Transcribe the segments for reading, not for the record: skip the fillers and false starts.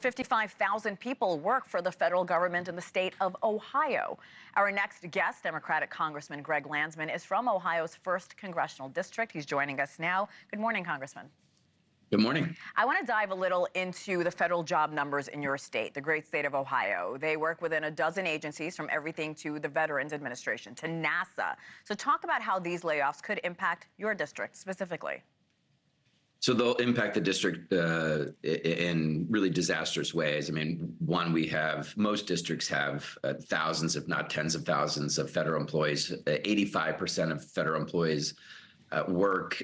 55,000 people work for the federal government in the state of Ohio. Our next guest, Democratic Congressman Greg Landsman, is from Ohio's 1st Congressional District. He's joining us now. Good morning, Congressman. Good morning. I want to dive a little into the federal job numbers in your state, the great state of Ohio. They work within a dozen agencies, from everything to the Veterans Administration to NASA. So talk about how these layoffs could impact your district specifically. So they'll impact the district in really disastrous ways. I mean, one, most districts have thousands, if not tens of thousands of federal employees. 85% of federal employees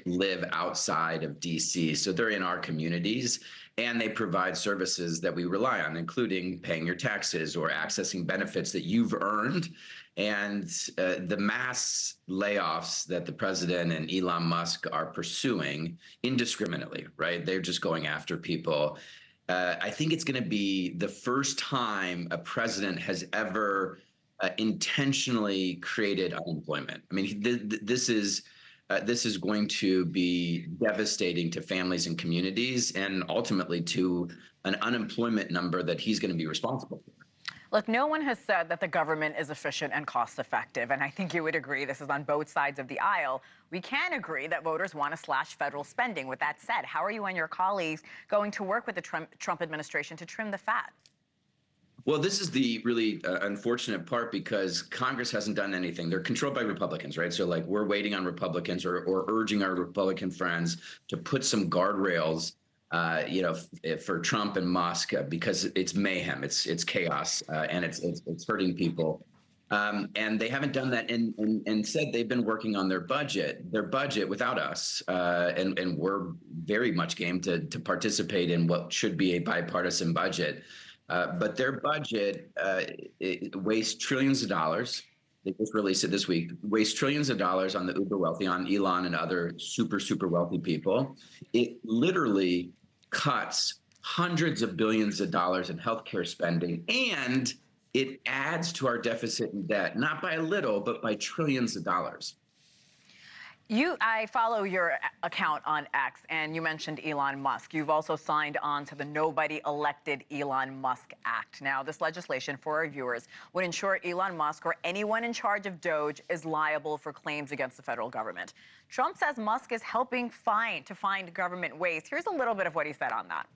live outside of DC. So they're in our communities, and they provide services that we rely on, including paying your taxes or accessing benefits that you've earned. And the mass layoffs that the president and Elon Musk are pursuing indiscriminately, right? They're just going after people. I think it's going to be the first time a president has ever intentionally created unemployment. I mean, this is going to be devastating to families and communities, and ultimately to an unemployment number that he's going to be responsible for. Look, no one has said that the government is efficient and cost effective, and I think you would agree this is on both sides of the aisle. We can agree that voters want to slash federal spending. With that said, how are you and your colleagues going to work with the Trump administration to trim the fat? Well, this is the really unfortunate part, because Congress hasn't done anything. They're controlled by Republicans, right? So like, we're waiting on Republicans or urging our Republican friends to put some guardrails for Trump and Musk, because it's mayhem, it's chaos, and it's hurting people. And they haven't done that, and said they've been working on their budget without us. And we're very much game to participate in what should be a bipartisan budget. But their budget wastes trillions of dollars. They just released it this week. Wastes trillions of dollars on the uber wealthy, on Elon and other super wealthy people. It literally cuts hundreds of billions of dollars in healthcare spending, and it adds to our deficit and debt, not by a little, but by trillions of dollars. I follow your account on X, and you mentioned Elon Musk. You've also signed on to the Nobody Elected Elon Musk Act. Now, this legislation, for our viewers, would ensure Elon Musk or anyone in charge of DOGE is liable for claims against the federal government. Trump says Musk is helping to find government waste. Here's a little bit of what he said on that.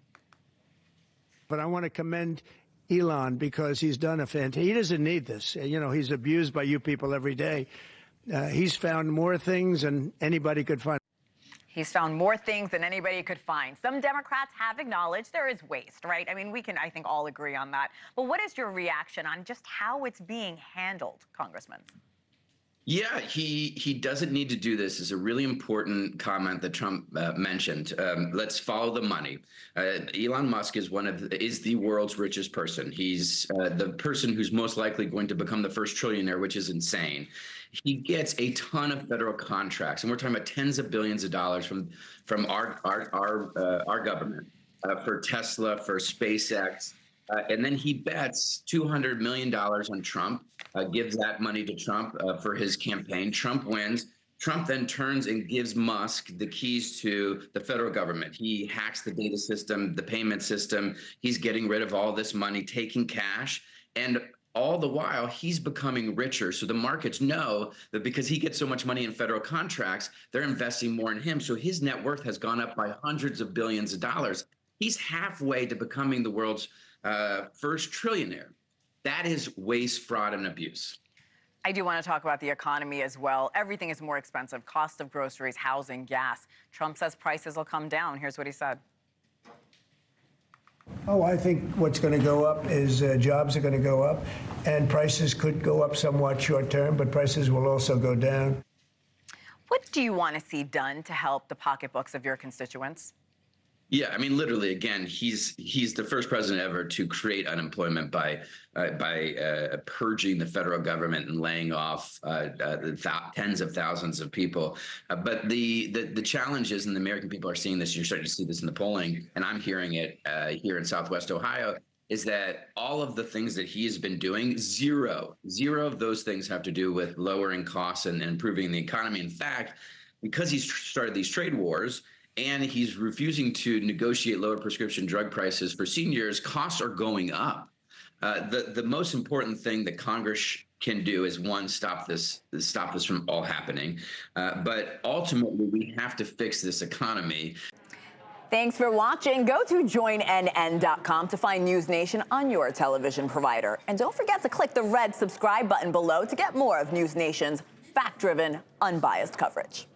But I want to commend Elon, because he's done he doesn't need this. You know, he's abused by you people every day. He's found more things than anybody could find. He's found more things than anybody could find. Some Democrats have acknowledged there is waste, right? I mean, we can, I think, all agree on that. But what is your reaction on just how it's being handled, Congressman? Yeah, he doesn't need to do this is a really important comment that Trump mentioned. Let's follow the money. Elon Musk is the world's richest person. He's the person who's most likely going to become the first trillionaire, which is insane. He gets a ton of federal contracts, and we're talking about tens of billions of dollars from our government for Tesla, for SpaceX. And then he bets $200 million on Trump, gives that money to Trump for his campaign. Trump wins. Trump then turns and gives Musk the keys to the federal government. He hacks the data system, the payment system. He's getting rid of all this money, taking cash. And all the while, he's becoming richer. So the markets know that because he gets so much money in federal contracts, they're investing more in him. So his net worth has gone up by hundreds of billions of dollars. He's halfway to becoming the world's first trillionaire. That is waste, fraud, and abuse. I do want to talk about the economy as well. Everything is more expensive. Cost of groceries, housing, gas. Trump says prices will come down. Here's what he said. Oh, I think what's going to go up is jobs are going to go up, and prices could go up somewhat short term, but prices will also go down. What do you want to see done to help the pocketbooks of your constituents? Yeah, I mean, literally, again, he's the first president ever to create unemployment by purging the federal government and laying off tens of thousands of people. But the challenge is, and the American people are seeing this, you're starting to see this in the polling, and I'm hearing it here in Southwest Ohio, is that all of the things that he has been doing, zero of those things have to do with lowering costs and improving the economy. In fact, because he's started these trade wars, and he's refusing to negotiate lower prescription drug prices for seniors. Costs are going up. The most important thing that Congress can do is, one, stop this from all happening. But ultimately, we have to fix this economy. Thanks for watching. Go to joinnn.com to find NewsNation on your television provider. And don't forget to click the red subscribe button below to get more of NewsNation's fact-driven, unbiased coverage.